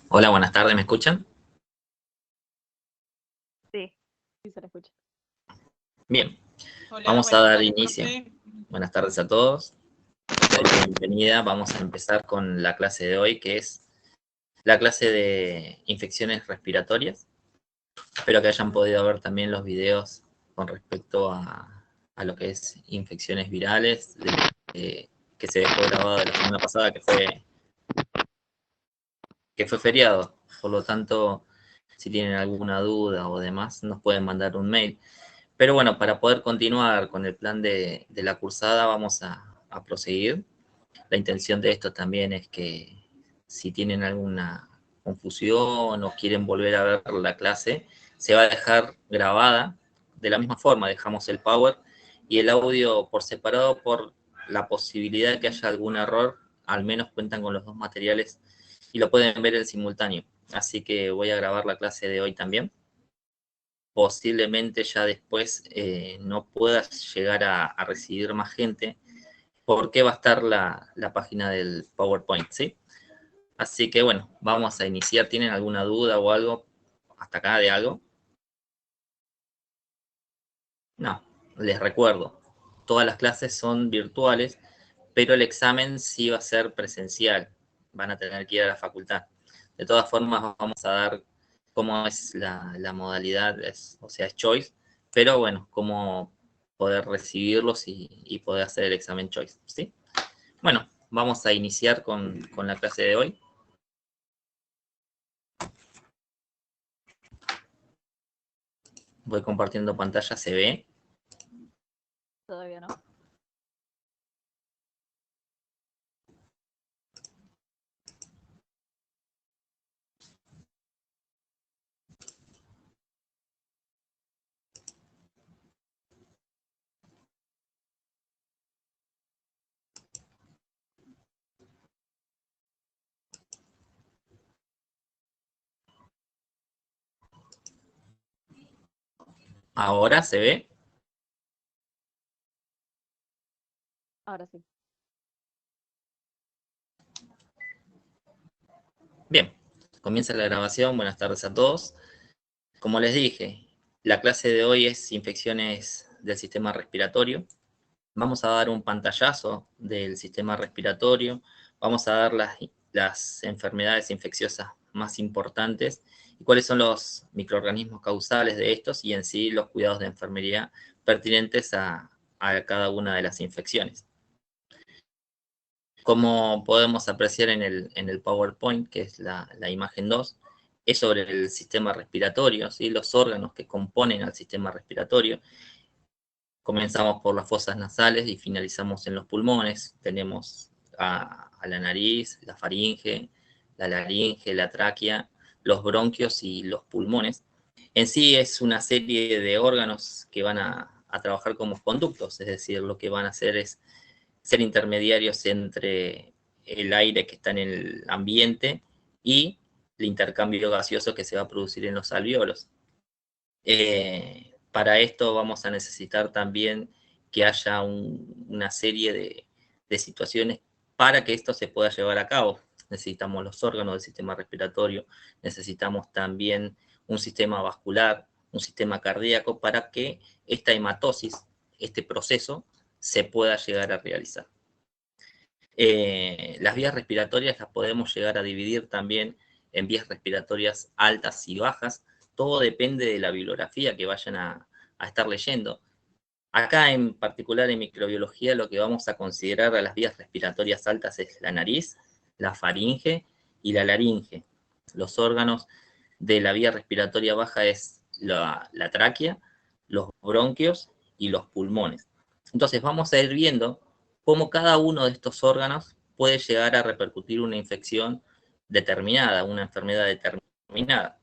Hola, buenas tardes, ¿me escuchan? Sí, sí se la escucha. Bien, Hola, vamos a buenas dar tardes, inicio. profe. Buenas tardes a todos. Les doy la bienvenida. Vamos a empezar con la clase de hoy, que es la clase de infecciones respiratorias. Espero que hayan podido ver también los videos con respecto a lo que es infecciones virales, que se dejó grabado de la semana pasada, que fue feriado. Por lo tanto, si tienen alguna duda o demás, nos pueden mandar un mail. Pero bueno, para poder continuar con el plan de la cursada, vamos a proseguir. La intención de esto también es que si tienen alguna confusión o quieren volver a ver la clase, se va a dejar grabada. De la misma forma, dejamos el power y el audio por separado por la posibilidad de que haya algún error. Al menos cuentan con los dos materiales y lo pueden ver en simultáneo. Así que voy a grabar la clase de hoy también. Posiblemente ya después no pueda llegar a recibir más gente porque va a estar la página del PowerPoint, ¿sí? Así que bueno, vamos a iniciar. ¿Tienen alguna duda o algo hasta acá de algo? No, les recuerdo, todas las clases son virtuales, pero el examen sí va a ser presencial. Van a tener que ir a la facultad. De todas formas, vamos a dar cómo es la modalidad, o sea, es choice, pero bueno, cómo poder recibirlos y poder hacer el examen choice, ¿sí? Bueno, vamos a iniciar con la clase de hoy. Voy compartiendo pantalla, ¿se ve? Todavía no. Ahora se ve. Ahora sí. Bien, comienza la grabación. Buenas tardes a todos. Como les dije, la clase de hoy es infecciones del sistema respiratorio. Vamos a dar un pantallazo del sistema respiratorio. Vamos a dar las enfermedades infecciosas más importantes y cuáles son los microorganismos causales de estos y en sí los cuidados de enfermería pertinentes a cada una de las infecciones. Como podemos apreciar en el PowerPoint, que es la imagen 2, es sobre el sistema respiratorio, ¿sí? Los órganos que componen al sistema respiratorio. Comenzamos por las fosas nasales y finalizamos en los pulmones. Tenemos a la nariz, la faringe, la laringe, la tráquea, los bronquios y los pulmones. En sí es una serie de órganos que van a trabajar como conductos, es decir, lo que van a hacer es ser intermediarios entre el aire que está en el ambiente y el intercambio gaseoso que se va a producir en los alvéolos. Para esto vamos a necesitar también que haya una serie de situaciones para que esto se pueda llevar a cabo. Necesitamos los órganos del sistema respiratorio, necesitamos también un sistema vascular, un sistema cardíaco, para que esta hematosis, este proceso, se pueda llegar a realizar. Las vías respiratorias las podemos llegar a dividir también en vías respiratorias altas y bajas. Todo depende de la bibliografía que vayan a estar leyendo. Acá en particular en microbiología lo que vamos a considerar a las vías respiratorias altas es la nariz, la faringe y la laringe. Los órganos de la vía respiratoria baja es la tráquea, los bronquios y los pulmones. Entonces vamos a ir viendo cómo cada uno de estos órganos puede llegar a repercutir una infección determinada, una enfermedad determinada.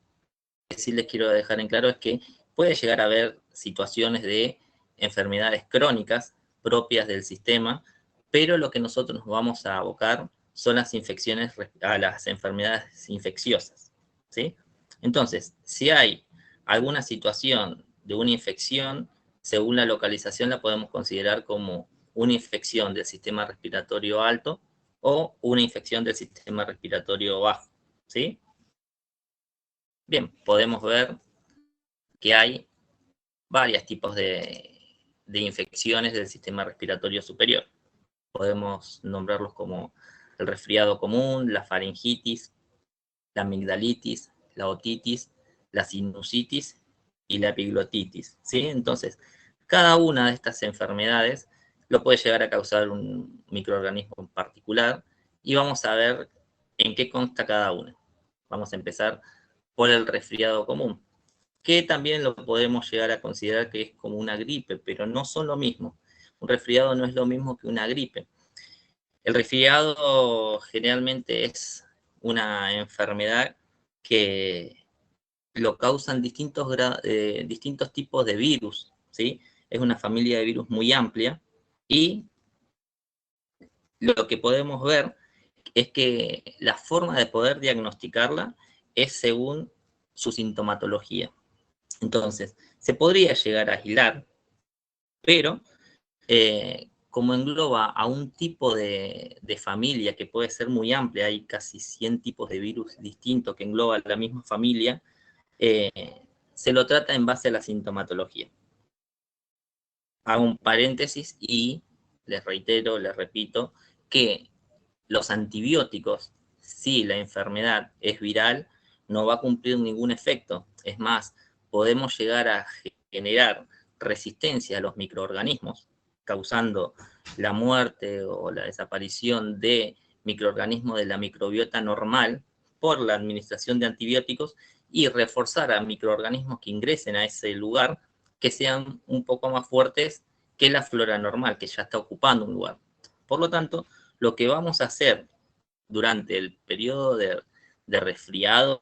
Lo que sí les quiero dejar en claro es que puede llegar a haber situaciones de enfermedades crónicas propias del sistema, pero lo que nosotros nos vamos a abocar son las infecciones, a las enfermedades infecciosas, ¿sí? Entonces, si hay alguna situación de una infección, según la localización la podemos considerar como una infección del sistema respiratorio alto o una infección del sistema respiratorio bajo, ¿sí? Bien, podemos ver que hay varios tipos de infecciones del sistema respiratorio superior. Podemos nombrarlos como el resfriado común, la faringitis, la amigdalitis, la otitis, la sinusitis y la epiglotitis, ¿sí? Entonces, cada una de estas enfermedades lo puede llegar a causar un microorganismo en particular y vamos a ver en qué consta cada una. Vamos a empezar por el resfriado común, que también lo podemos llegar a considerar que es como una gripe, pero no son lo mismo. Un resfriado no es lo mismo que una gripe. El resfriado generalmente es una enfermedad que lo causan distintos tipos de virus, ¿sí? Es una familia de virus muy amplia y lo que podemos ver es que la forma de poder diagnosticarla es según su sintomatología. Entonces, se podría llegar a aislar, pero como engloba a un tipo de familia que puede ser muy amplia, hay casi 100 tipos de virus distintos que engloban la misma familia, eh, se lo trata en base a la sintomatología. Hago un paréntesis y les reitero, les repito, que los antibióticos, si la enfermedad es viral, no va a cumplir ningún efecto. Es más, podemos llegar a generar resistencia a los microorganismos, causando la muerte o la desaparición de microorganismos de la microbiota normal por la administración de antibióticos y reforzar a microorganismos que ingresen a ese lugar que sean un poco más fuertes que la flora normal, que ya está ocupando un lugar. Por lo tanto, lo que vamos a hacer durante el periodo de resfriado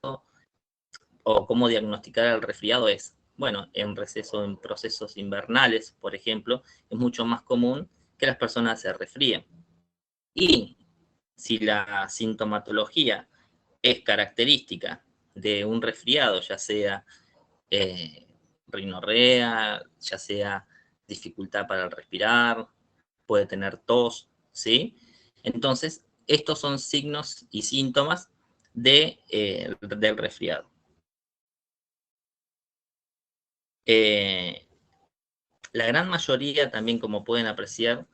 o cómo diagnosticar el resfriado es, bueno, en receso, en procesos invernales, por ejemplo, es mucho más común que las personas se resfríen. Y si la sintomatología es característica de un resfriado, ya sea rinorrea, ya sea dificultad para respirar, puede tener tos, ¿sí? Entonces, estos son signos y síntomas del resfriado. La gran mayoría, también como pueden apreciar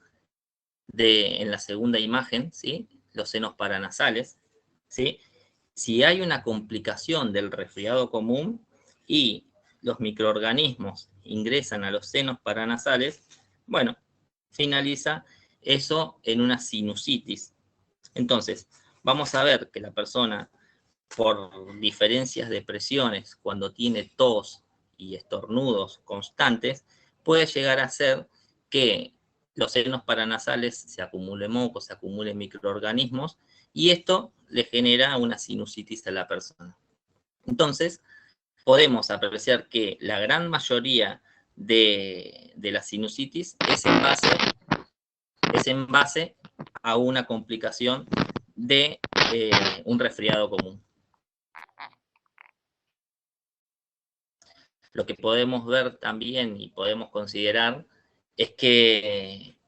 en la segunda imagen, ¿sí? Los senos paranasales, ¿sí? Si hay una complicación del resfriado común y los microorganismos ingresan a los senos paranasales, bueno, finaliza eso en una sinusitis. Entonces, vamos a ver que la persona, por diferencias de presiones, cuando tiene tos y estornudos constantes, puede llegar a ser que los senos paranasales se acumule moco, se acumulen microorganismos, y esto le genera una sinusitis a la persona. Entonces, podemos apreciar que la gran mayoría de la sinusitis es en base a una complicación de un resfriado común. lo que podemos ver también y podemos considerar es que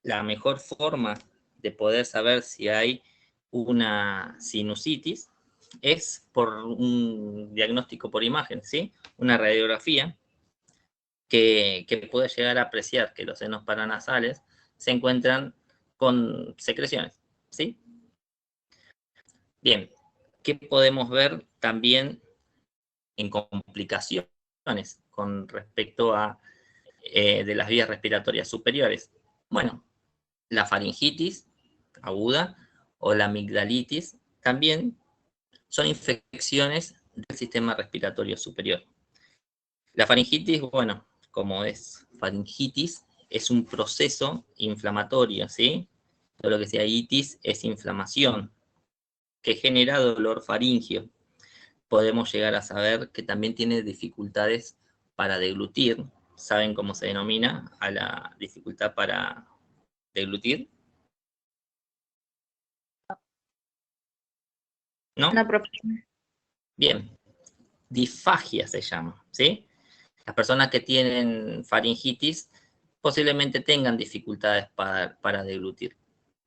la mejor forma de poder saber si hay una sinusitis es por un diagnóstico por imagen, ¿sí? Una radiografía que puede llegar a apreciar que los senos paranasales se encuentran con secreciones, ¿sí? Bien, ¿qué podemos ver también en complicaciones con respecto a de las vías respiratorias superiores? Bueno, la faringitis aguda o la amigdalitis también son infecciones del sistema respiratorio superior. La faringitis, bueno, como es faringitis, es un proceso inflamatorio, ¿sí? Todo lo que sea itis es inflamación que genera dolor faríngeo. Podemos llegar a saber que también tiene dificultades para deglutir. ¿Saben cómo se denomina a la dificultad para deglutir? ¿No? Una propiedad. Bien, disfagia se llama, ¿sí? Las personas que tienen faringitis posiblemente tengan dificultades para deglutir.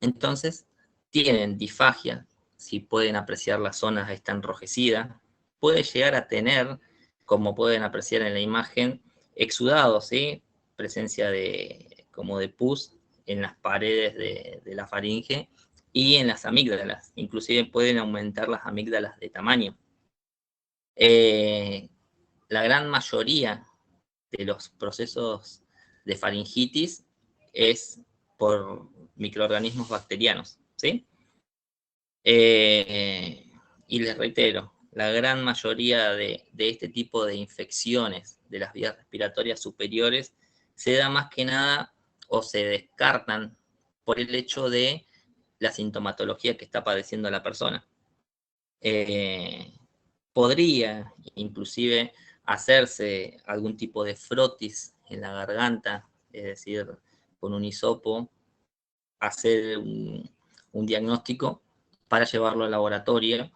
Entonces, tienen disfagia, si pueden apreciar la zona está enrojecida, puede llegar a tener, como pueden apreciar en la imagen, exudados, ¿sí? Presencia como de pus en las paredes de la faringe y en las amígdalas. Inclusive pueden aumentar las amígdalas de tamaño. La gran mayoría de los procesos de faringitis es por microorganismos bacterianos, ¿sí? Y les reitero, la gran mayoría de este tipo de infecciones de las vías respiratorias superiores se da más que nada o se descartan por el hecho de la sintomatología que está padeciendo la persona. Podría inclusive hacerse algún tipo de frotis en la garganta, es decir, con un hisopo, hacer un diagnóstico para llevarlo al laboratorio,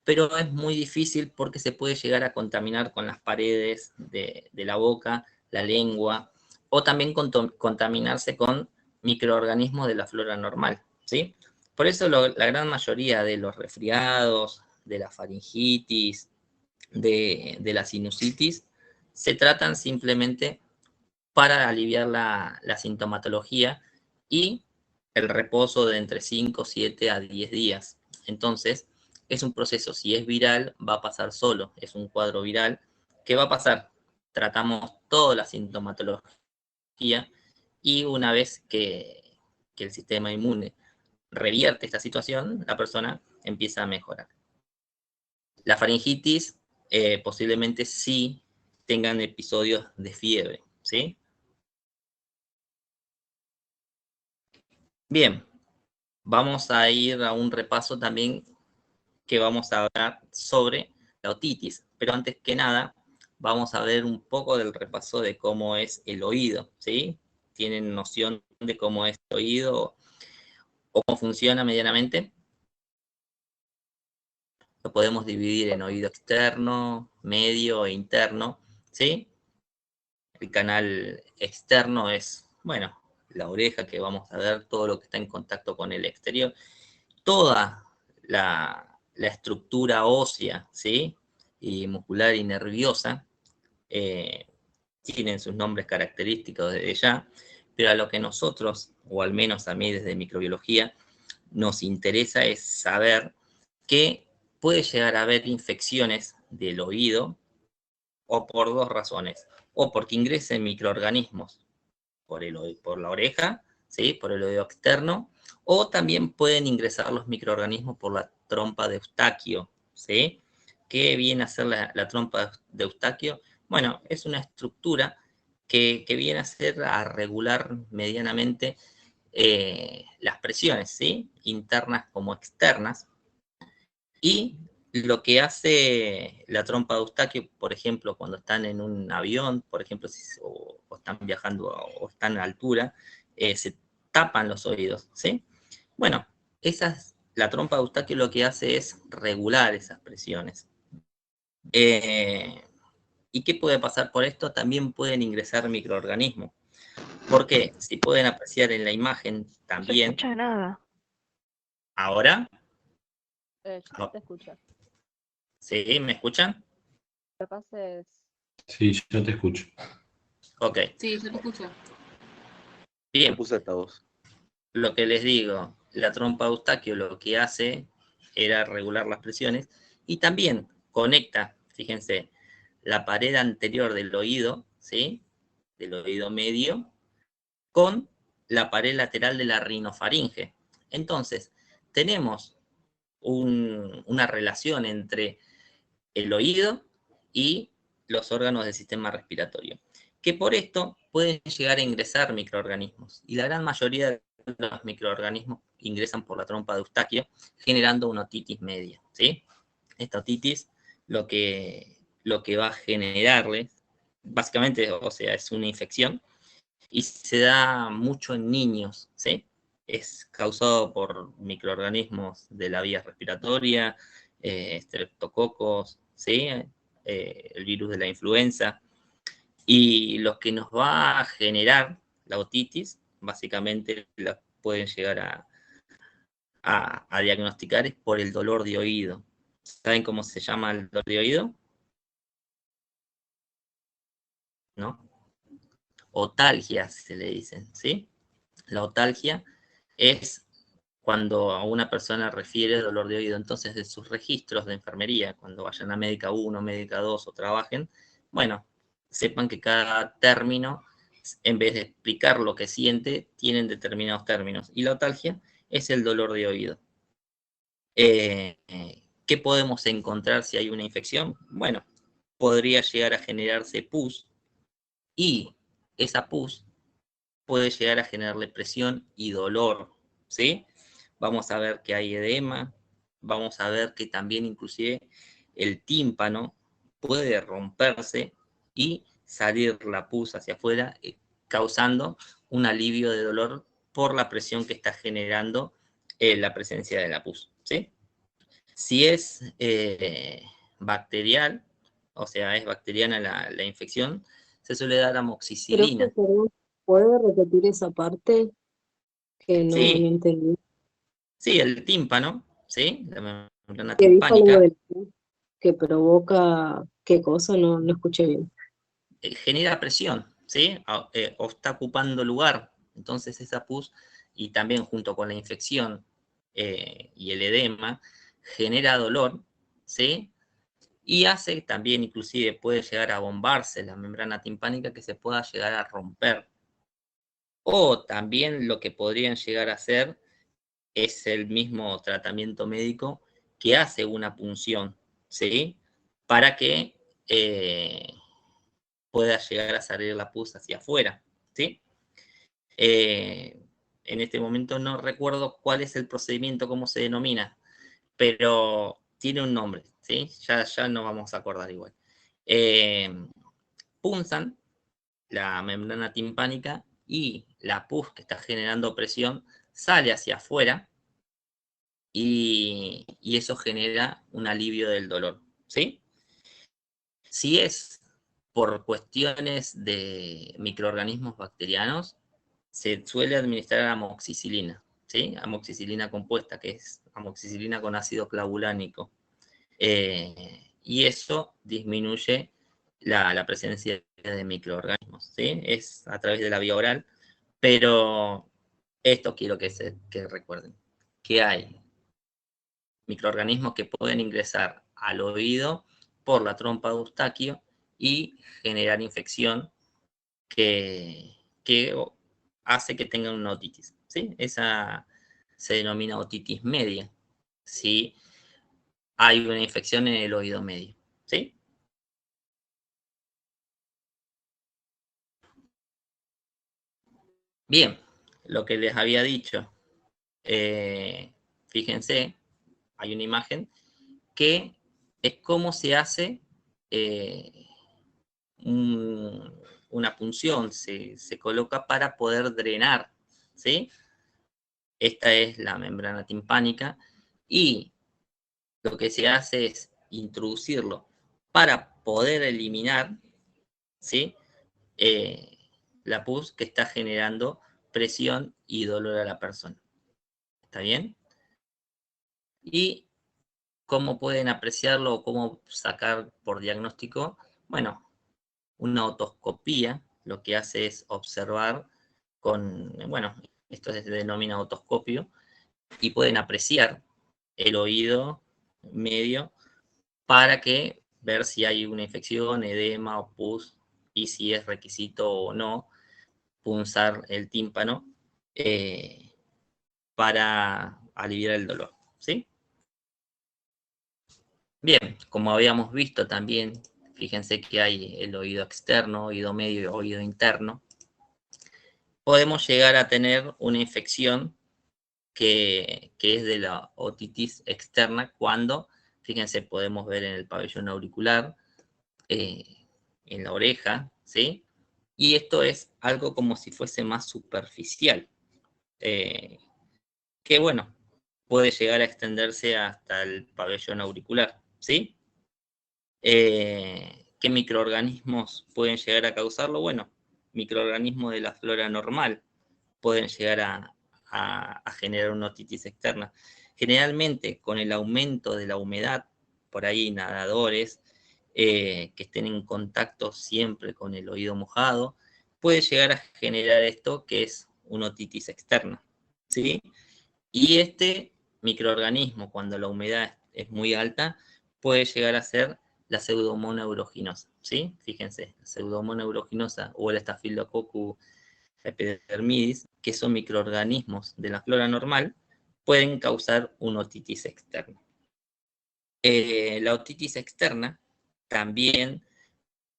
pero es muy difícil porque se puede llegar a contaminar con las paredes de la boca, la lengua, o también contaminarse con microorganismos de la flora normal, ¿sí? Por eso la gran mayoría de los resfriados, de la faringitis, de la sinusitis, se tratan simplemente para aliviar la sintomatología y el reposo de entre 5, 7 a 10 días. Entonces, es un proceso, si es viral, va a pasar solo, es un cuadro viral. ¿Qué va a pasar? Tratamos toda la sintomatología y una vez que el sistema inmune revierte esta situación, la persona empieza a mejorar. La faringitis posiblemente sí tengan episodios de fiebre, ¿sí? Bien, vamos a ir a un repaso también que vamos a hablar sobre la otitis, pero antes que nada vamos a ver un poco del repaso de cómo es el oído, ¿sí? ¿Tienen noción de cómo es el oído o cómo funciona medianamente? Lo podemos dividir en oído externo, medio e interno, ¿sí? El canal externo es, bueno, la oreja que vamos a ver, todo lo que está en contacto con el exterior. Toda la estructura ósea, ¿sí? Y muscular y nerviosa tienen sus nombres característicos desde ya, pero a lo que nosotros, o al menos a mí desde microbiología, nos interesa es saber que puede llegar a haber infecciones del oído o por dos razones, o porque ingresen microorganismos por la oreja, ¿sí? Por el oído externo, o también pueden ingresar los microorganismos por la trompa de Eustaquio, ¿sí? ¿Qué viene a ser la trompa de Eustaquio? Bueno, es una estructura que viene a ser a regular medianamente las presiones, ¿sí? Internas como externas, y lo que hace la trompa de Eustaquio, por ejemplo, cuando están en un avión, por ejemplo, o están viajando o están a altura, se tapan los oídos, ¿sí? Bueno, la trompa de Eustaquio lo que hace es regular esas presiones. ¿Y qué puede pasar por esto? También pueden ingresar microorganismos. Porque si pueden apreciar en la imagen No se también, escucha nada. ahora, Yo no te escucho. ¿sí? ¿Me escuchan? Capaz es. Sí, yo te escucho. Ok, Sí, yo te escucho. Yo bien. puse altavoz. Lo que les digo, la trompa de Eustaquio lo que hace era regular las presiones y también conecta, fíjense, la pared anterior del oído, ¿sí? Del oído medio, con la pared lateral de la rinofaringe. Entonces, tenemos una relación entre el oído y los órganos del sistema respiratorio, que por esto pueden llegar a ingresar microorganismos, y la gran mayoría de los microorganismos ingresan por la trompa de Eustaquio, generando una otitis media, ¿sí? Esta otitis lo que va a generarle, básicamente, o sea, es una infección, y se da mucho en niños, ¿sí? Es causado por microorganismos de la vía respiratoria, estreptococos, ¿sí? El virus de la influenza. Y lo que nos va a generar la otitis, básicamente la pueden llegar a diagnosticar es por el dolor de oído. ¿Saben cómo se llama el dolor de oído? ¿No? Otalgia, se le dicen, ¿sí? La otalgia es cuando a una persona refiere dolor de oído. Entonces, de sus registros de enfermería, cuando vayan a médica 1, médica 2 o trabajen, bueno, sepan que cada término, en vez de explicar lo que siente, tienen determinados términos. Y la otalgia es el dolor de oído. ¿Qué podemos encontrar si hay una infección? Bueno, podría llegar a generarse pus y esa pus puede llegar a generarle presión y dolor, ¿sí? Vamos a ver que hay edema, vamos a ver que también inclusive el tímpano puede romperse y salir la pus hacia afuera, causando un alivio de dolor por la presión que está generando la presencia de la pus, ¿sí? Si es bacterial, o sea, es bacteriana la infección, se suele dar Profe, amoxicilina. perdón, ¿puede repetir esa parte que no Sí, entendí? sí, el tímpano, ¿sí? La membrana Que dijo algo timpánica del pus que provoca qué cosa, no escuché bien. genera presión, ¿sí? O está ocupando lugar. Entonces esa pus, y también junto con la infección y el edema, genera dolor, ¿sí? Y hace también, inclusive, puede llegar a bombarse la membrana timpánica que se pueda llegar a romper. O también lo que podrían llegar a hacer es el mismo tratamiento médico que hace una punción, ¿sí? Para que pueda llegar a salir la pus hacia afuera, ¿sí? Eh, en este momento no recuerdo cuál es el procedimiento, cómo se denomina, pero tiene un nombre, ¿sí? Ya nos vamos a acordar igual. Punzan la membrana timpánica y la pus que está generando presión sale hacia afuera y eso genera un alivio del dolor, ¿sí? Si es por cuestiones de microorganismos bacterianos, se suele administrar amoxicilina, ¿sí? Amoxicilina compuesta, que es amoxicilina con ácido clavulánico. Y eso disminuye la presencia de microorganismos, ¿sí? Es a través de la vía oral, pero esto quiero que recuerden, que hay microorganismos que pueden ingresar al oído por la trompa de Eustaquio y generar infección que hace que tengan una otitis, ¿sí? Esa se denomina otitis media, si hay una infección en el oído medio, ¿sí? Bien, lo que les había dicho, fíjense, hay una imagen que es cómo se hace eh, una punción, se coloca para poder drenar, ¿sí? Esta es la membrana timpánica y lo que se hace es introducirlo para poder eliminar, ¿sí? La pus que está generando presión y dolor a la persona. ¿Está bien? Y cómo pueden apreciarlo o cómo sacar por diagnóstico. Bueno, una otoscopía lo que hace es observar con, bueno, esto se denomina otoscopio, y pueden apreciar el oído medio para que ver si hay una infección, edema o pus, y si es requisito o no punzar el tímpano eh, para aliviar el dolor, ¿sí? Bien, como habíamos visto también, fíjense que hay el oído externo, oído medio y oído interno. Podemos llegar a tener una infección que es de la otitis externa cuando, fíjense, podemos ver en el pabellón auricular, en la oreja, ¿sí? Y esto es algo como si fuese más superficial, eh, que bueno, puede llegar a extenderse hasta el pabellón auricular, ¿sí? ¿Qué microorganismos pueden llegar a causarlo? Bueno, microorganismos de la flora normal pueden llegar a generar una otitis externa. Generalmente, con el aumento de la humedad, por ahí nadadores que estén en contacto siempre con el oído mojado, puede llegar a generar esto que es una otitis externa, ¿sí? Y este microorganismo, cuando la humedad es muy alta, puede llegar a ser la pseudomonas aeruginosa, ¿sí? Fíjense, la pseudomonas aeruginosa o el Staphylococcus epidermidis, que son microorganismos de la flora normal, pueden causar una otitis externa. La otitis externa también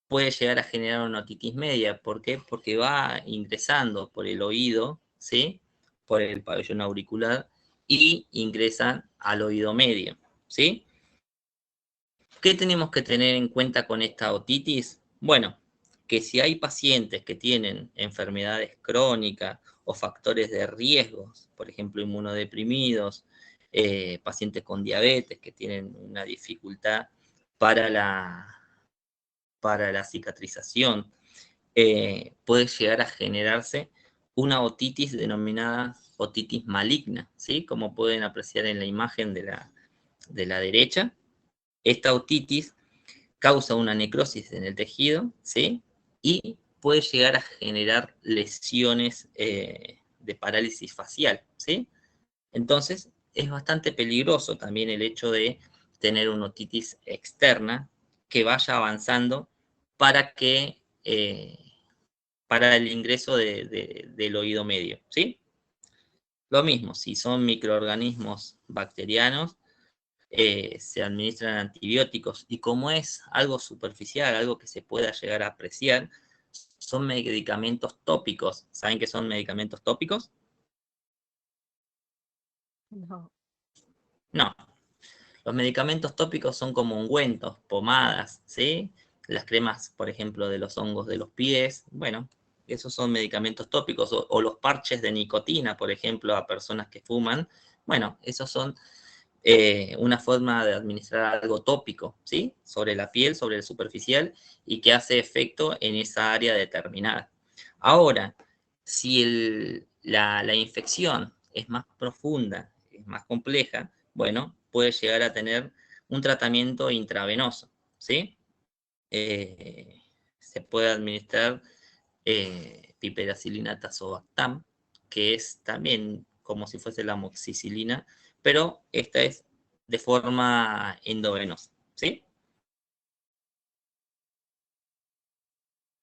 puede llegar a generar una otitis media. ¿Por qué? Porque va ingresando por el oído, ¿sí? Por el pabellón auricular y ingresan al oído medio, ¿sí? ¿Qué tenemos que tener en cuenta con esta otitis? Bueno, que si hay pacientes que tienen enfermedades crónicas o factores de riesgos, por ejemplo, inmunodeprimidos, pacientes con diabetes que tienen una dificultad para para la cicatrización, puede llegar a generarse una otitis denominada otitis maligna, ¿sí? Como pueden apreciar en la imagen de la derecha. Esta otitis causa una necrosis en el tejido, ¿sí? Y puede llegar a generar lesiones de parálisis facial, ¿sí? Entonces, es bastante peligroso también el hecho de tener una otitis externa que vaya avanzando para que para el ingreso del oído medio, ¿sí? Lo mismo, si son microorganismos bacterianos, se administran antibióticos y como es algo superficial, algo que se pueda llegar a apreciar, son medicamentos tópicos. ¿Saben qué son medicamentos tópicos? No. No. Los medicamentos tópicos son como ungüentos, pomadas, ¿sí? Las cremas, por ejemplo, de los hongos de los pies, bueno, esos son medicamentos tópicos, o los parches de nicotina, por ejemplo, a personas que fuman, bueno, esos son una forma de administrar algo tópico, ¿sí? Sobre la piel, sobre el superficial, y que hace efecto en esa área determinada. Ahora, si la infección es más profunda, es más compleja, bueno, puede llegar a tener un tratamiento intravenoso, ¿sí? Se puede administrar piperacilina tazobactam, que es también como si fuese la amoxicilina, pero esta es de forma endovenosa, ¿sí?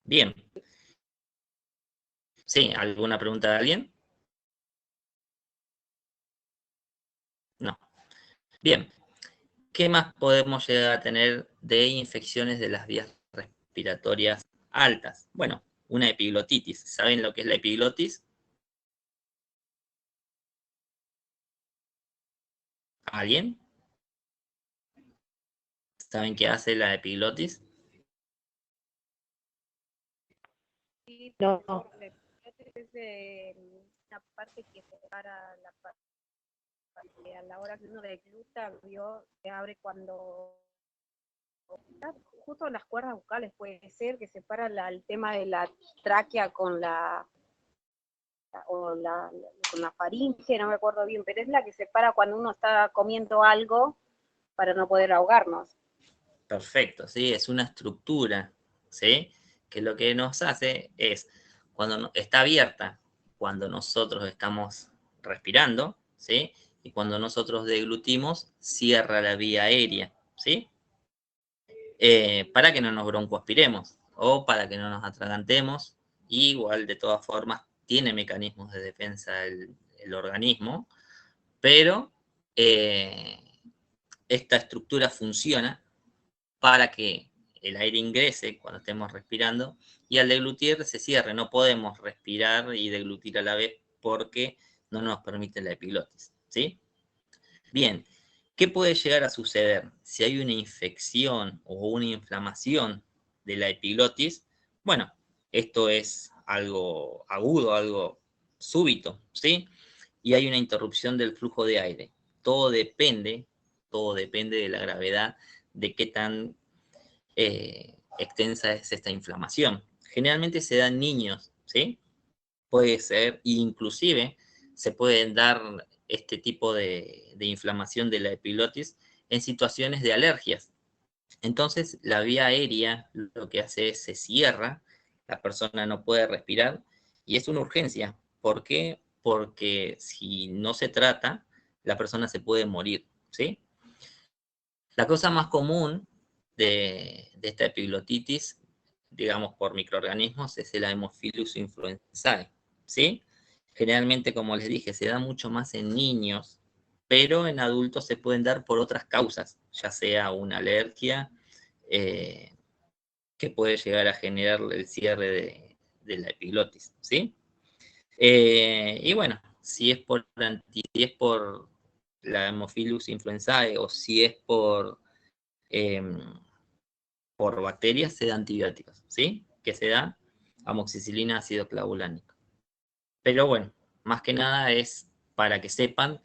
Bien. ¿Sí? ¿Alguna pregunta de alguien? No. Bien. ¿Qué más podemos llegar a tener de infecciones de las vías respiratorias altas? Bueno, una epiglotitis. ¿Saben lo que es la epiglotis? ¿Alguien? ¿Saben qué hace la epiglotis? No. Es la parte que separa la parte a la hora que uno degluta, vio, se abre cuando justo las cuerdas vocales puede ser, que separa el tema de la tráquea con con la faringe, no me acuerdo bien, pero es la que separa cuando uno está comiendo algo para no poder ahogarnos. Perfecto, ¿sí? Es una estructura, ¿sí? Que lo que nos hace es, cuando está abierta, cuando nosotros estamos respirando, ¿sí? Y cuando nosotros deglutimos, cierra la vía aérea, ¿sí? Para que no nos broncoaspiremos o para que no nos atragantemos. Igual, de todas formas, tiene mecanismos de defensa el organismo, pero esta estructura funciona para que el aire ingrese cuando estemos respirando y al deglutir se cierre. No podemos respirar y deglutir a la vez porque no nos permite la epiglotis, ¿sí? Bien, ¿qué puede llegar a suceder? Si hay una infección o una inflamación de la epiglotis, bueno, esto es algo agudo, algo súbito, ¿sí? Y hay una interrupción del flujo de aire. Todo depende de la gravedad, de qué tan extensa es esta inflamación. Generalmente se da en niños, ¿sí? Puede ser, inclusive se pueden dar este tipo de inflamación de la epiglotis en situaciones de alergias. Entonces, la vía aérea lo que hace es se cierra, la persona no puede respirar y es una urgencia. ¿Por qué? Porque si no se trata, la persona se puede morir, ¿sí? La cosa más común de esta epiglotitis, digamos por microorganismos, es el Haemophilus influenzae, ¿sí? Generalmente, como les dije, se da mucho más en niños, pero en adultos se pueden dar por otras causas, ya sea una alergia, que puede llegar a generar el cierre de la epiglotis, ¿sí? Y bueno, si es por la Haemophilus influenzae o si es eh, por bacterias, se da antibióticos, ¿sí? Que se da amoxicilina, ácido clavulánico. Pero bueno, más que nada es para que sepan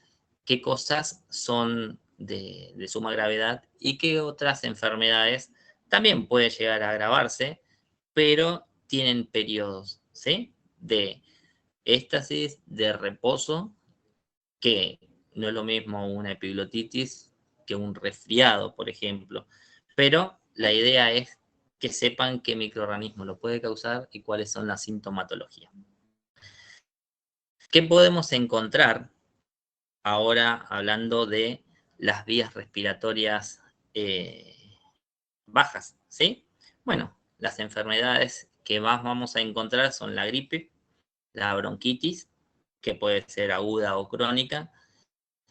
qué cosas son de suma gravedad y qué otras enfermedades también pueden llegar a agravarse, pero tienen periodos, ¿sí? De éstasis, de reposo, que no es lo mismo una epiglotitis que un resfriado, por ejemplo. Pero la idea es que sepan qué microorganismo lo puede causar y cuáles son las sintomatologías. ¿Qué podemos encontrar ahora hablando de las vías respiratorias bajas? ¿Sí? Bueno, las enfermedades que más vamos a encontrar son la gripe, la bronquitis, que puede ser aguda o crónica,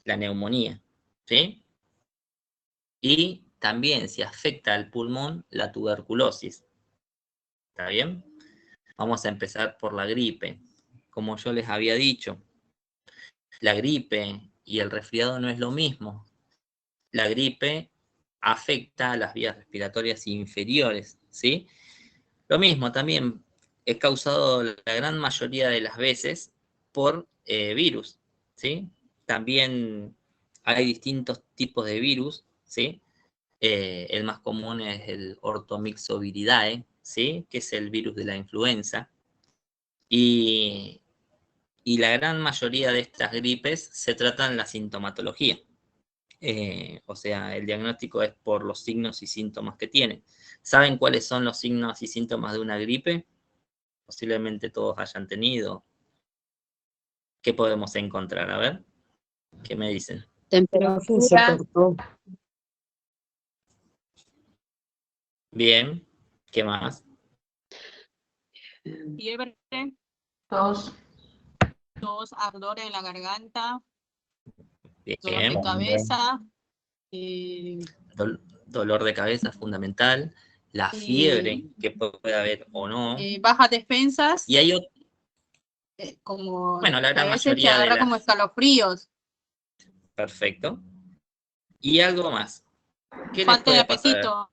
la neumonía, ¿sí? Y también si afecta al pulmón, la tuberculosis. ¿Está bien? Vamos a empezar por la gripe. Como yo les había dicho, la gripe y el resfriado no es lo mismo. La gripe afecta a las vías respiratorias inferiores, ¿sí? Lo mismo también es causado la gran mayoría de las veces por virus, ¿sí? También hay distintos tipos de virus, ¿sí? El más común es el Orthomyxoviridae, ¿sí? Que es el virus de la influenza. Y, y la gran mayoría de estas gripes se tratan la sintomatología. O sea, el diagnóstico es por los signos y síntomas que tiene. ¿Saben cuáles son los signos y síntomas de una gripe? Posiblemente todos hayan tenido. ¿Qué podemos encontrar? A ver, ¿qué me dicen? Se cortó. Bien, ¿qué más? Fiebre, Tos, ardor en la garganta, dolor de Bien, cabeza, dolor de cabeza fundamental, la fiebre que puede haber o no. bajas defensas, Y hay como bueno, la que a gran veces te mayoría de agarra como las... escalofríos, Perfecto. Y algo más. ¿Qué les falta de puede pasar? apetito.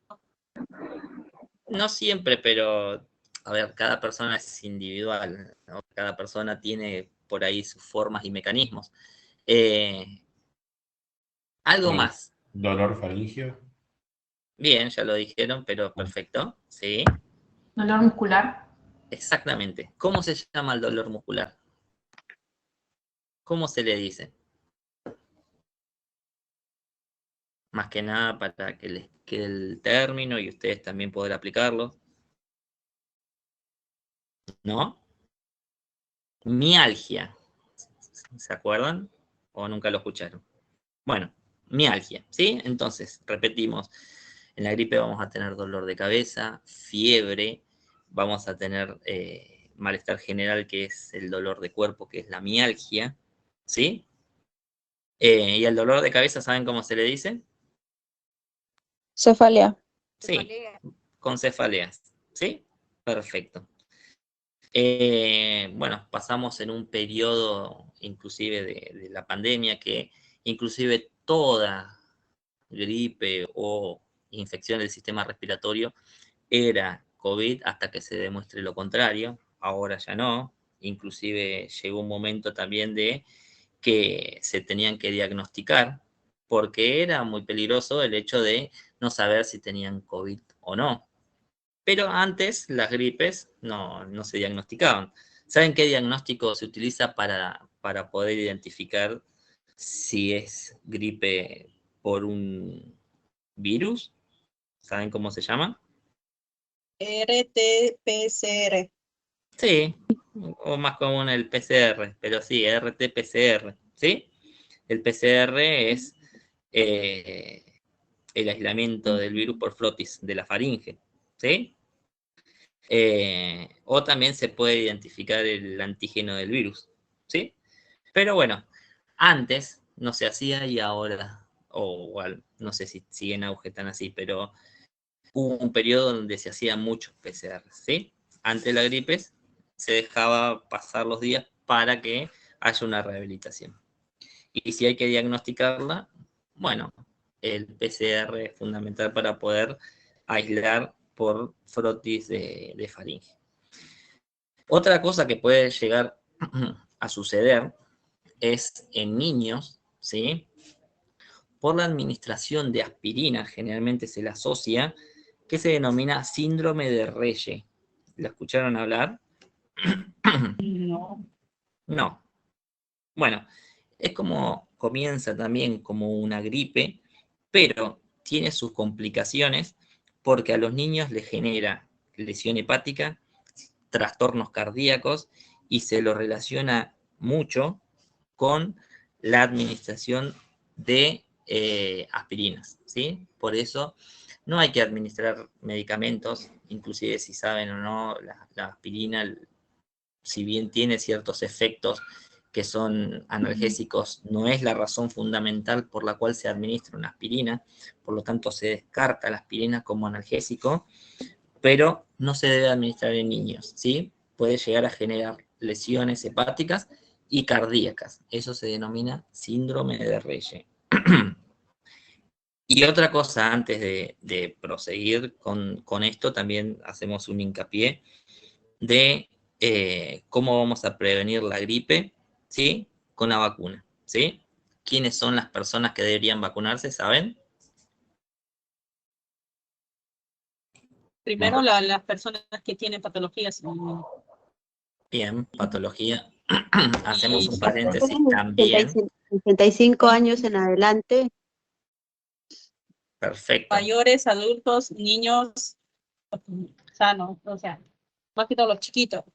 No siempre, pero a ver, cada persona es individual, ¿no? Cada persona tiene por ahí sus formas y mecanismos. Algo más. ¿Dolor faríngeo? Bien, ya lo dijeron, pero perfecto. Sí, Dolor muscular. exactamente. ¿Cómo se llama el dolor muscular? ¿Cómo se le dice? Más que nada para que les quede el término y ustedes también poder aplicarlo. ¿No? Mialgia. ¿Se acuerdan? ¿O nunca lo escucharon? Bueno, mialgia, ¿sí? Entonces, repetimos. En la gripe vamos a tener dolor de cabeza, fiebre, vamos a tener malestar general, que es el dolor de cuerpo, que es la mialgia, ¿sí? Y el dolor de cabeza, ¿saben cómo se le dice? Cefalea. Sí, Cefalea. con cefaleas, ¿sí? Perfecto. Bueno, pasamos en un periodo inclusive de la pandemia que inclusive toda gripe o infección del sistema respiratorio era COVID hasta que se demuestre lo contrario. Ahora ya no. Inclusive llegó un momento también de que se tenían que diagnosticar porque era muy peligroso el hecho de no saber si tenían COVID o no. Pero antes las gripes no se diagnosticaban. ¿Saben qué diagnóstico se utiliza para poder identificar si es gripe por un virus? ¿Saben cómo se llama? RT-PCR. Sí, o más común el PCR, pero sí, RT-PCR, ¿sí? El PCR es el aislamiento del virus por flotis de la faringe, ¿sí? O también se puede identificar el antígeno del virus, ¿sí? Pero bueno, antes no se hacía y ahora, o igual, no sé si sigue en auge tan así, pero hubo un periodo donde se hacían muchos PCR, ¿sí? Antes de la gripe se dejaba pasar los días para que haya una rehabilitación. Y si hay que diagnosticarla, bueno, el PCR es fundamental para poder aislar por frotis de faringe. Otra cosa que puede llegar a suceder es en niños, ¿sí? Por la administración de aspirina, generalmente se la asocia, que se denomina síndrome de Reye. ¿La escucharon hablar? No. No. Bueno, es como comienza también como una gripe, pero tiene sus complicaciones porque a los niños les genera lesión hepática, trastornos cardíacos y se lo relaciona mucho con la administración de aspirinas, ¿sí? Por eso no hay que administrar medicamentos, inclusive si saben o no, la aspirina, si bien tiene ciertos efectos que son analgésicos, no es la razón fundamental por la cual se administra una aspirina, por lo tanto se descarta la aspirina como analgésico, pero no se debe administrar en niños, ¿sí? Puede llegar a generar lesiones hepáticas y cardíacas. Eso se denomina síndrome de Reye. Y otra cosa, antes de proseguir con esto, también hacemos un hincapié de cómo vamos a prevenir la gripe, ¿sí? Con la vacuna, ¿sí? ¿Quiénes son las personas que deberían vacunarse, saben? Primero las personas que tienen patologías. Bien, patología. Hacemos un Y paréntesis Tienen también. 65 años en adelante. Perfecto. mayores, adultos, niños sanos, o sea, más que todos los chiquitos.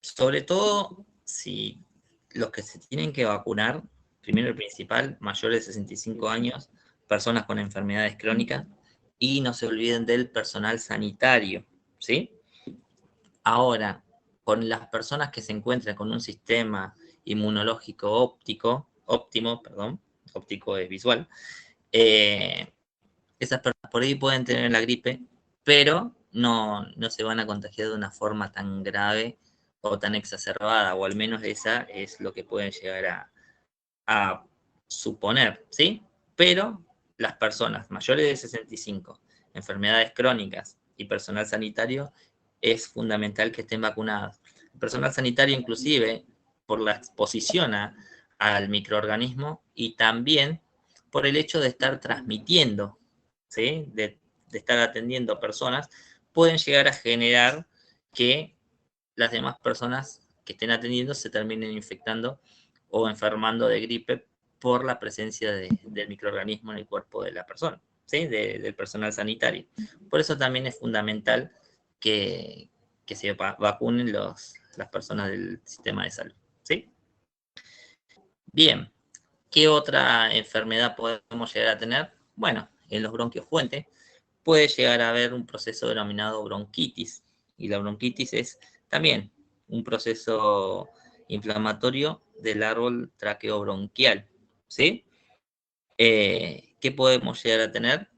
Sobre todo, si los que se tienen que vacunar, primero y principal, mayores de 65 años, personas con enfermedades crónicas, y no se olviden del personal sanitario, ¿sí? Ahora, con las personas que se encuentran con un sistema inmunológico óptimo, perdón, óptico es visual, esas personas por ahí pueden tener la gripe, pero no se van a contagiar de una forma tan grave o tan exacerbada, o al menos esa es lo que pueden llegar a suponer, ¿sí? Pero las personas mayores de 65, enfermedades crónicas y personal sanitario, es fundamental que estén vacunados. El personal sanitario inclusive por la exposición al microorganismo y también por el hecho de estar transmitiendo ¿sí? De estar atendiendo personas, pueden llegar a generar que las demás personas que estén atendiendo se terminen infectando o enfermando de gripe por la presencia del microorganismo en el cuerpo de la persona, ¿sí? Del personal sanitario. Por eso también es fundamental que se vacunen las personas del sistema de salud, ¿sí? Bien, ¿qué otra enfermedad podemos llegar a tener? Bueno, en los bronquios fuentes puede llegar a haber un proceso denominado bronquitis, y la bronquitis es también un proceso inflamatorio del árbol traqueobronquial, ¿sí? ¿Qué podemos llegar a tener?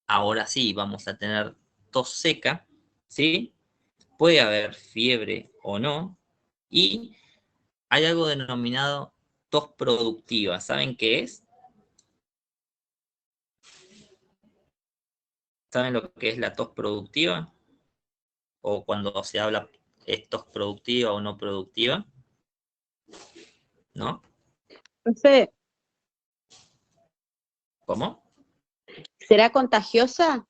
Ahora sí, vamos a tener tos seca, ¿sí? Puede haber fiebre o no, y hay algo denominado tos productiva. ¿Saben qué es? ¿Saben lo que es la tos productiva? O cuando se habla, ¿es tos productiva o no productiva? ¿No? Profe, ¿Cómo? ¿será contagiosa?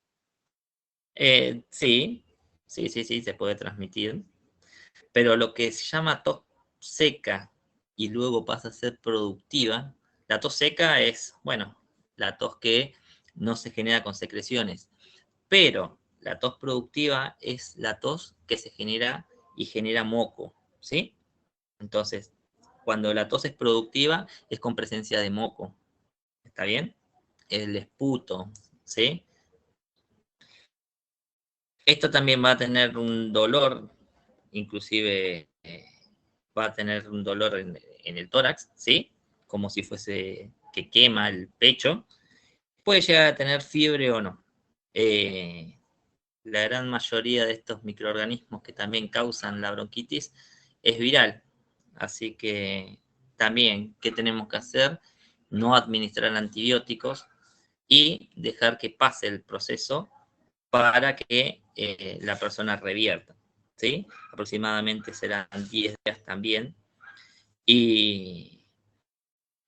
Sí, sí, se puede transmitir. Pero lo que se llama tos seca y luego pasa a ser productiva, la tos seca es, bueno, la tos que no se genera con secreciones, pero la tos productiva es la tos que se genera y genera moco, ¿sí? Entonces, cuando la tos es productiva, es con presencia de moco, ¿está bien? El esputo, ¿sí? Esto también va a tener un dolor, inclusive va a tener un dolor en el tórax, ¿sí? Como si fuese que quema el pecho. Puede llegar a tener fiebre o no. La gran mayoría de estos microorganismos que también causan la bronquitis es viral. Así que también, ¿qué tenemos que hacer? No administrar antibióticos y dejar que pase el proceso para que la persona revierta, ¿sí? Aproximadamente serán 10 días también. Y,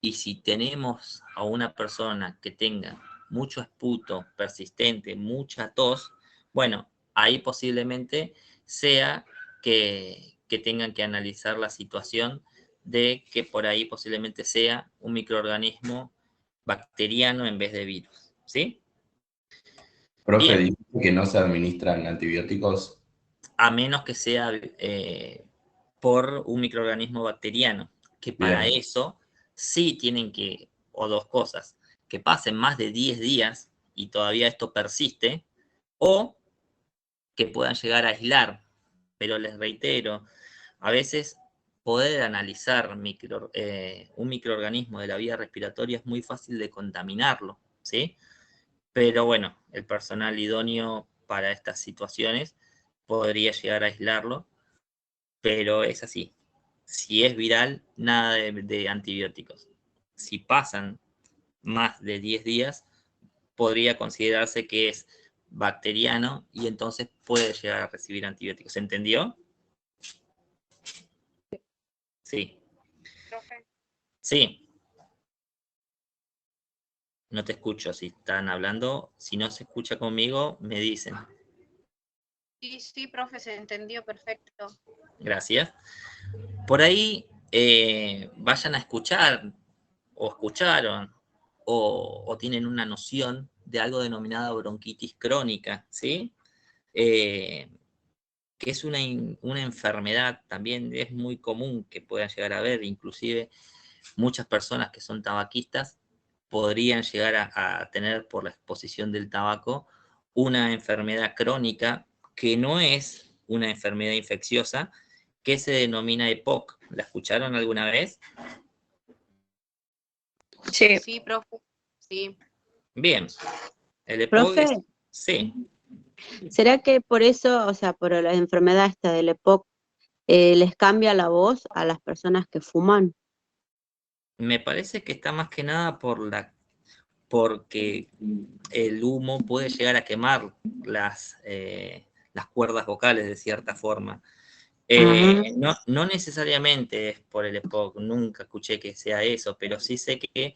y si tenemos a una persona que tenga mucho esputo persistente, mucha tos, bueno, ahí posiblemente sea que tengan que analizar la situación de que por ahí posiblemente sea un microorganismo bacteriano en vez de virus, ¿sí? Profe, Bien, dice que no se administran antibióticos. a menos que sea por un microorganismo bacteriano, que para Bien, eso sí tienen que, o dos cosas, que pasen más de 10 días y todavía esto persiste, o que puedan llegar a aislar. Pero les reitero, a veces poder analizar un microorganismo de la vía respiratoria es muy fácil de contaminarlo, ¿sí? Pero bueno, el personal idóneo para estas situaciones podría llegar a aislarlo, pero es así. Si es viral, nada de antibióticos. Si pasan más de 10 días, podría considerarse que es bacteriano y entonces puede llegar a recibir antibióticos. ¿Se entendió? Sí. Profe. Sí. No te escucho si están hablando. Si no se escucha conmigo, me dicen. Sí, profe, se entendió perfecto. Gracias. Por ahí vayan a escuchar o escucharon o tienen una noción de algo denominado bronquitis crónica, ¿sí? Que es una enfermedad, también es muy común que puedan llegar a ver, inclusive muchas personas que son tabaquistas podrían llegar a tener por la exposición del tabaco una enfermedad crónica que no es una enfermedad infecciosa, que se denomina EPOC. ¿La escucharon alguna vez? Sí. Sí, profe. Sí. Bien, el EPOC Profe, es... Sí, ¿será que por eso, o sea, por la enfermedad esta del EPOC, les cambia la voz a las personas que fuman? me parece que está más que nada porque el humo puede llegar a quemar las cuerdas vocales de cierta forma. Ah, No necesariamente es por el EPOC, nunca escuché que sea eso, pero sí sé que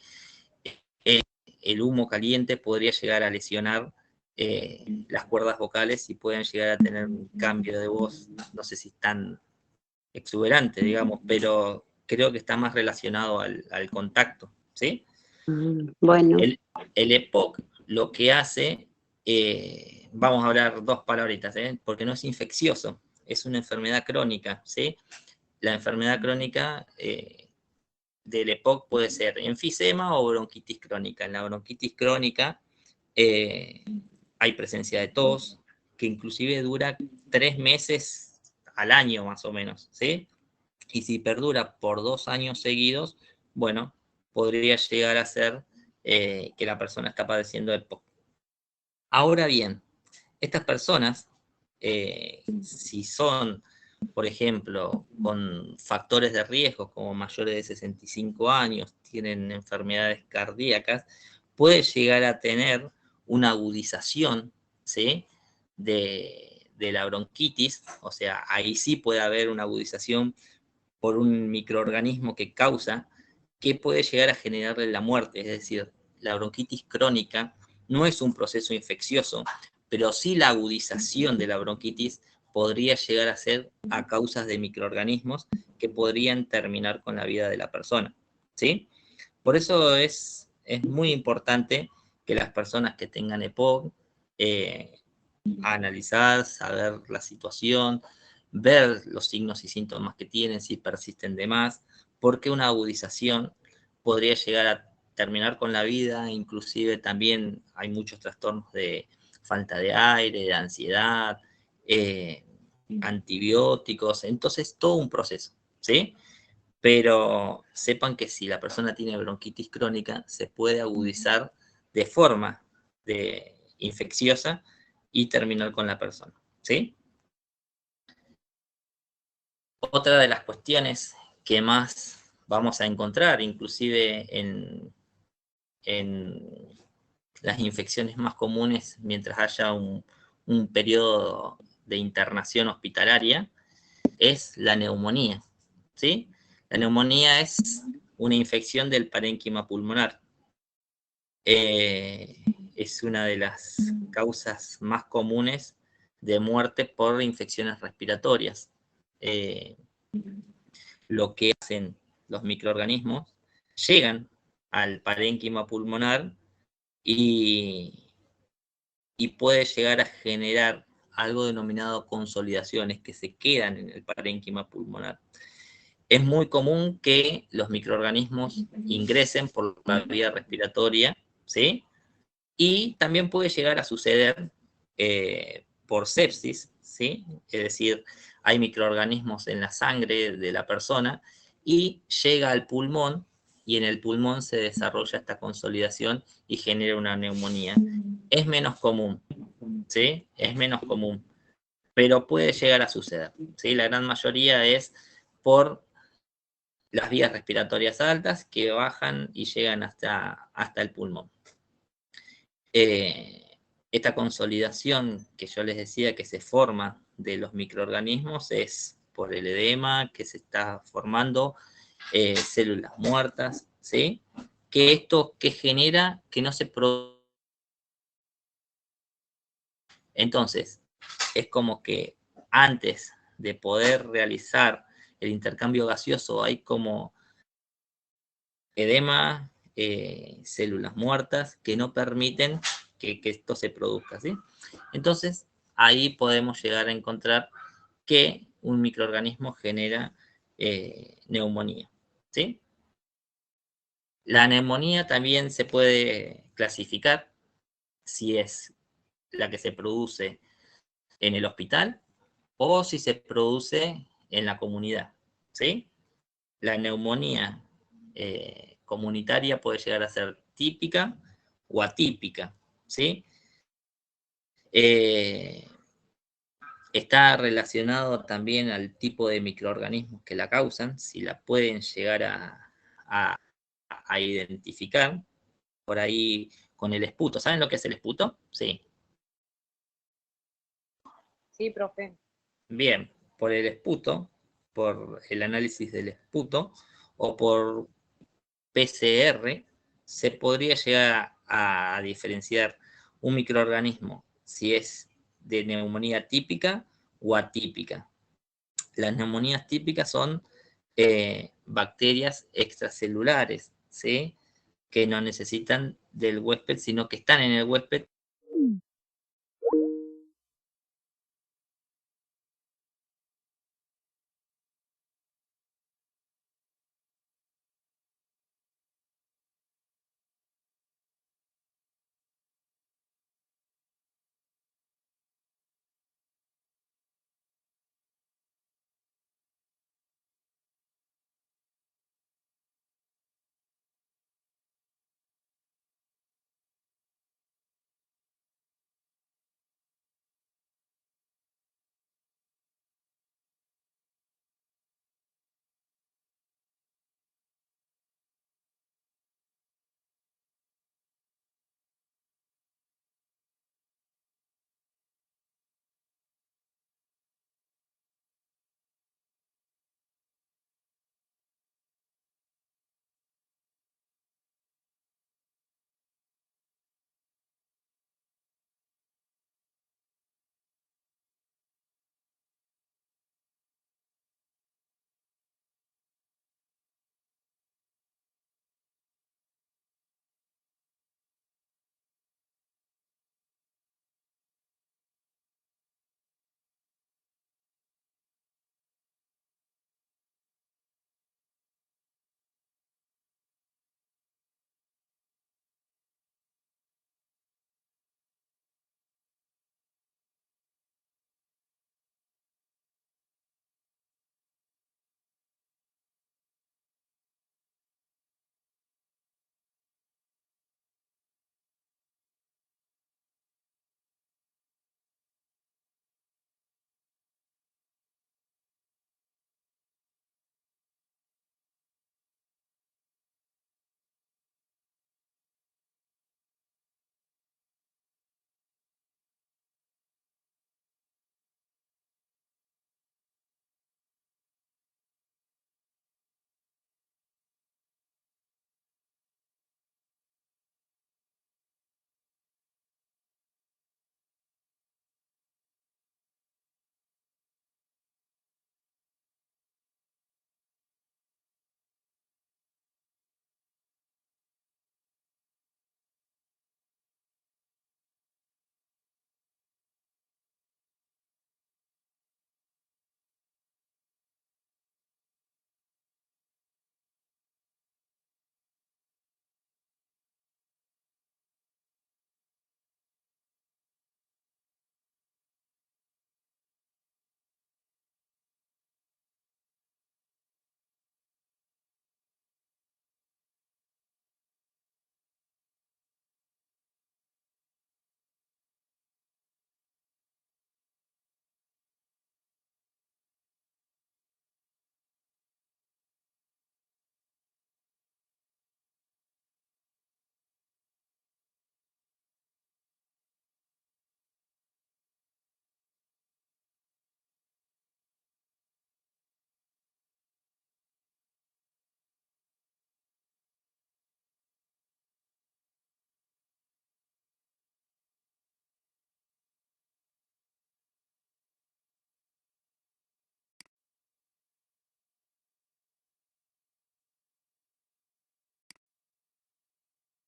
el humo caliente podría llegar a lesionar las cuerdas vocales y pueden llegar a tener un cambio de voz, no sé si es tan exuberante, digamos, pero creo que está más relacionado al contacto, ¿sí? Bueno, El EPOC lo que hace, vamos a hablar dos palabritas, porque no es infeccioso, es una enfermedad crónica, ¿sí? La enfermedad crónica del EPOC puede ser enfisema o bronquitis crónica. En la bronquitis crónica hay presencia de tos, que inclusive dura 3 meses al año más o menos, ¿sí? Y si perdura por 2 años seguidos, bueno, podría llegar a ser que la persona está padeciendo EPOC. Ahora bien, estas personas, si son, por ejemplo, con factores de riesgo como mayores de 65 años, tienen enfermedades cardíacas, puede llegar a tener una agudización, ¿sí?, de la bronquitis, o sea, ahí sí puede haber una agudización por un microorganismo que causa, que puede llegar a generarle la muerte. Es decir, la bronquitis crónica no es un proceso infeccioso, pero sí la agudización de la bronquitis podría llegar a ser a causas de microorganismos que podrían terminar con la vida de la persona, ¿sí? Por eso es muy importante que las personas que tengan EPOC, analizar, saber la situación, ver los signos y síntomas que tienen, si persisten de más, porque una agudización podría llegar a terminar con la vida, inclusive también hay muchos trastornos de falta de aire, de ansiedad, antibióticos, entonces todo un proceso, ¿sí? Pero sepan que si la persona tiene bronquitis crónica, se puede agudizar de forma infecciosa y terminar con la persona, ¿sí? Otra de las cuestiones que más vamos a encontrar, inclusive en las infecciones más comunes mientras haya un periodo de internación hospitalaria, es la neumonía, ¿sí? La neumonía es una infección del parénquima pulmonar. Es una de las causas más comunes de muerte por infecciones respiratorias. Lo que hacen los microorganismos, llegan al parénquima pulmonar y puede llegar a generar algo denominado consolidaciones que se quedan en el parénquima pulmonar. Es muy común que los microorganismos ingresen por la vía respiratoria, ¿sí? Y también puede llegar a suceder por sepsis, ¿sí? Es decir, hay microorganismos en la sangre de la persona y llega al pulmón y en el pulmón se desarrolla esta consolidación y genera una neumonía. Es menos común, ¿sí? Es menos común, pero puede llegar a suceder, ¿sí? La gran mayoría es por las vías respiratorias altas que bajan y llegan hasta el pulmón. Esta consolidación que yo les decía que se forma de los microorganismos es por el edema que se está formando, células muertas, ¿sí? Que esto que genera que no se produce. Entonces, es como que antes de poder realizar el intercambio gaseoso hay como edema, células muertas que no permiten que esto se produzca, ¿sí? Entonces, ahí podemos llegar a encontrar que un microorganismo genera neumonía, ¿sí? La neumonía también se puede clasificar si es la que se produce en el hospital o si se produce en la comunidad, ¿sí? La neumonía comunitaria puede llegar a ser típica o atípica, ¿sí? Está relacionado también al tipo de microorganismos que la causan, si la pueden llegar a identificar, por ahí con el esputo. ¿Saben lo que es el esputo? Sí. Sí, profe. Bien, por el esputo, por el análisis del esputo, o por PCR, se podría llegar a diferenciar un microorganismo, si es de neumonía típica o atípica. Las neumonías típicas son bacterias extracelulares, ¿sí? Que no necesitan del huésped, sino que están en el huésped